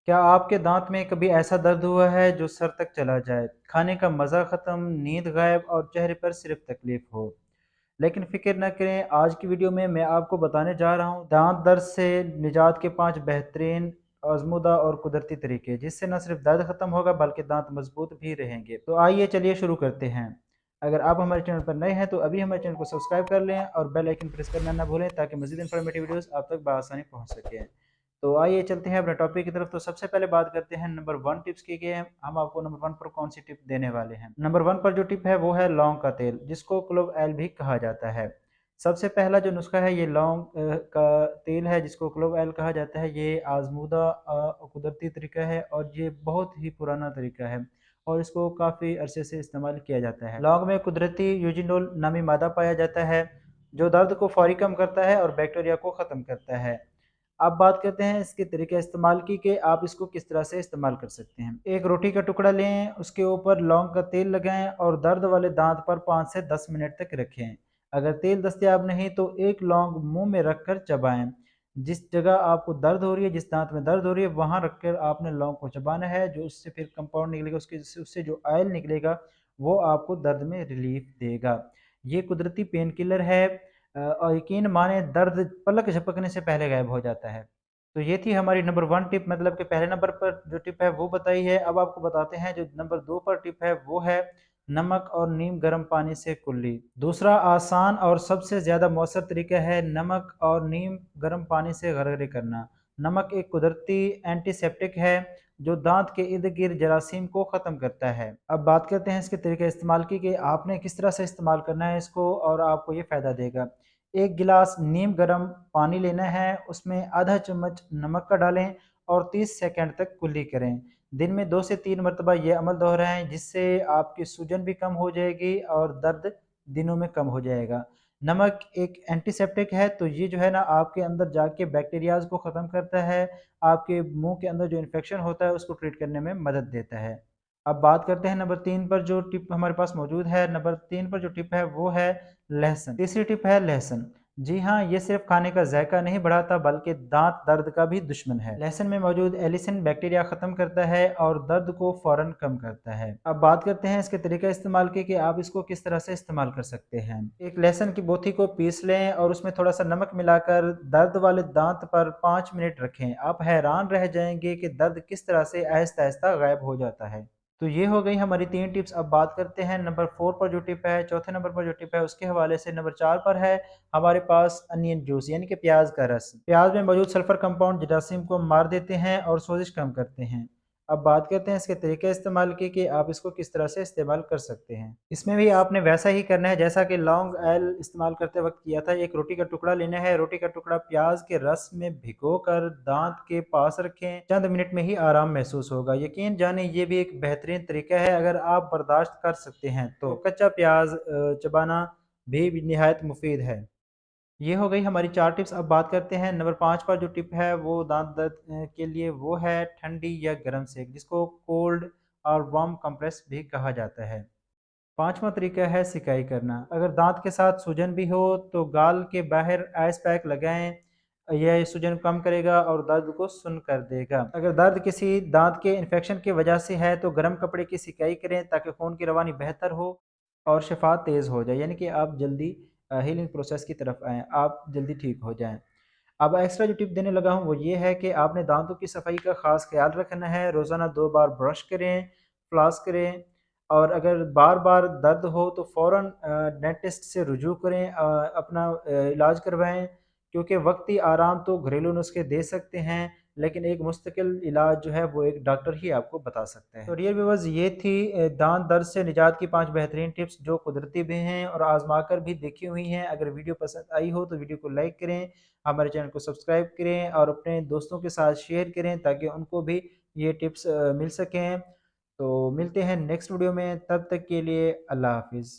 क्या आपके दांत में कभी ऐसा दर्द हुआ है जो सर तक चला जाए, खाने का मज़ा ख़त्म, नींद गायब और चेहरे पर सिर्फ तकलीफ हो? लेकिन फ़िक्र न करें, आज की वीडियो में मैं आपको बताने जा रहा हूँ दांत दर्द से निजात के 5 बेहतरीन, आज़मूदा और कुदरती तरीके, जिससे न सिर्फ दर्द ख़त्म होगा बल्कि दांत मज़बूत भी रहेंगे। तो आइए चलिए शुरू करते हैं। अगर आप हमारे चैनल पर नए हैं तो अभी हमारे चैनल को सब्सक्राइब कर लें और बेल आइकन प्रेस करना ना भूलें ताकि मज़ीद इन्फॉर्मेटिव वीडियोज़ आप तक बआसानी पहुँच सकें। तो आइए चलते हैं अपने टॉपिक की तरफ। तो सबसे पहले बात करते हैं नंबर 1 टिप्स की कि हम आपको नंबर 1 पर कौन सी टिप देने वाले हैं। नंबर 1 पर जो टिप है वो है लौंग का तेल, जिसको क्लोव ऑयल भी कहा जाता है। सबसे पहला जो नुस्खा है ये लौंग का तेल है, जिसको क्लोव ऑयल कहा जाता है। ये आजमूदा कुदरती तरीका है और ये बहुत ही पुराना तरीका है और इसको काफ़ी अरसे से इस्तेमाल किया जाता है। लौंग में कुदरती यूजिनोल नामी मादा पाया जाता है जो दर्द को फौरी कम करता है और बैक्टीरिया को ख़त्म करता है। अब बात करते हैं इसके तरीके इस्तेमाल की कि आप इसको किस तरह से इस्तेमाल कर सकते हैं। एक रोटी का टुकड़ा लें, उसके ऊपर लौंग का तेल लगाएं और दर्द वाले दांत पर 5 से 10 मिनट तक रखें। अगर तेल दस्तयाब नहीं तो एक लौंग मुंह में रखकर चबाएं। जिस जगह आपको दर्द हो रही है, जिस दांत में दर्द हो रही है, वहां रखकर आपने लौंग को चबाना है। जो उससे फिर कंपाउंड निकलेगा, उससे जो ऑयल निकलेगा वो आपको दर्द में रिलीफ देगा। ये कुदरती पेन किलर है और यकीन माने दर्द पलक झपकने से पहले गायब हो जाता है। तो ये थी हमारी नंबर 1 टिप, मतलब कि पहले नंबर पर जो टिप है वो बताई है। अब आपको बताते हैं जो नंबर 2 पर टिप है वो है नमक और नीम गर्म पानी से कुल्ली। दूसरा आसान और सबसे ज़्यादा मौसर तरीका है नमक और नीम गर्म पानी से गरगरे करना। नमक एक कुदरती एंटीसेप्टिक है जो दांत के इर्द गिर्द जरासीम को ख़त्म करता है। अब बात करते हैं इसके तरीके इस्तेमाल की कि आपने किस तरह से इस्तेमाल करना है इसको और आपको ये फ़ायदा देगा। एक गिलास नीम गर्म पानी लेना है, उसमें आधा चम्मच नमक का डालें और 30 सेकंड तक कुल्ली करें। दिन में 2 से 3 मरतबा ये अमल दोहराएं, जिससे आपकी सूजन भी कम हो जाएगी और दर्द दिनों में कम हो जाएगा। नमक एक एंटीसेप्टिक है, तो ये जो है ना आपके अंदर जाके बैक्टीरियाज को ख़त्म करता है, आपके मुंह के अंदर जो इन्फेक्शन होता है उसको ट्रीट करने में मदद देता है। अब बात करते हैं नंबर 3 पर जो टिप हमारे पास मौजूद है। नंबर 3 पर जो टिप है वो है लहसुन। तीसरी टिप है लहसुन। जी हाँ, ये सिर्फ खाने का जायका नहीं बढ़ाता बल्कि दांत दर्द का भी दुश्मन है। लहसुन में मौजूद एलिसिन बैक्टीरिया खत्म करता है और दर्द को फौरन कम करता है। अब बात करते हैं इसके तरीका इस्तेमाल के कि आप इसको किस तरह से इस्तेमाल कर सकते हैं। एक लहसुन की बोथी को पीस लें और उसमें थोड़ा सा नमक मिलाकर दर्द वाले दांत पर 5 मिनट रखें। आप हैरान रह जाएंगे कि दर्द किस तरह से आहिस्ता आहिस्ता गायब हो जाता है। तो ये हो गई हमारी 3 टिप्स। अब बात करते हैं नंबर 4 पर जो टिप है, चौथे नंबर पर जो टिप है उसके हवाले से। नंबर 4 पर है हमारे पास अनियन जूस, यानी कि प्याज का रस। प्याज में मौजूद सल्फर कंपाउंड जरासीम को मार देते हैं और सोजिश कम करते हैं। अब बात करते हैं इसके तरीके इस्तेमाल की कि आप इसको किस तरह से इस्तेमाल कर सकते हैं। इसमें भी आपने वैसा ही करना है जैसा कि लौंग ऑयल इस्तेमाल करते वक्त किया था। एक रोटी का टुकड़ा लेना है, रोटी का टुकड़ा प्याज के रस में भिगो कर दांत के पास रखें। चंद मिनट में ही आराम महसूस होगा। यकीन जाने ये भी एक बेहतरीन तरीका है। अगर आप बर्दाश्त कर सकते हैं तो कच्चा प्याज चबाना भी निहायत मुफीद है। ये हो गई हमारी 4 टिप्स। अब बात करते हैं नंबर 5 पर जो टिप है वो दांत दर्द के लिए वो है ठंडी या गर्म सेक, जिसको कोल्ड और वार्म कंप्रेस भी कहा जाता है। पांचवा तरीका है सिकाई करना। अगर दांत के साथ सूजन भी हो तो गाल के बाहर आइस पैक लगाएं। यह सूजन कम करेगा और दर्द को सुन कर देगा। अगर दर्द किसी दांत के इन्फेक्शन की वजह से है तो गर्म कपड़े की सिकाई करें ताकि खून की रवानी बेहतर हो और शफा तेज़ हो जाए, यानी कि आप जल्दी हीलिंग प्रोसेस की तरफ आएँ, आप जल्दी ठीक हो जाएँ। अब एक्स्ट्रा जो टिप देने लगा हूँ वो ये है कि आपने दांतों की सफाई का ख़ास ख्याल रखना है। रोज़ाना 2 बार ब्रश करें, फ्लॉस करें और अगर बार-बार दर्द हो तो फ़ौरन डेंटिस्ट से रुजू करें, अपना इलाज करवाएँ, क्योंकि वक़्ती आराम तो घरेलू नुस्खे दे सकते हैं, लेकिन एक मुस्तकिल इलाज जो है वो एक डॉक्टर ही आपको बता सकता है। तो डियर व्यूअर्स, ये थी दांत दर्द से निजात की 5 बेहतरीन टिप्स जो कुदरती भी हैं और आज़मा कर भी देखी हुई हैं। अगर वीडियो पसंद आई हो तो वीडियो को लाइक करें, हमारे चैनल को सब्सक्राइब करें और अपने दोस्तों के साथ शेयर करें ताकि उनको भी ये टिप्स मिल सकें। तो मिलते हैं नेक्स्ट वीडियो में, तब तक के लिए अल्लाह हाफ़िज़।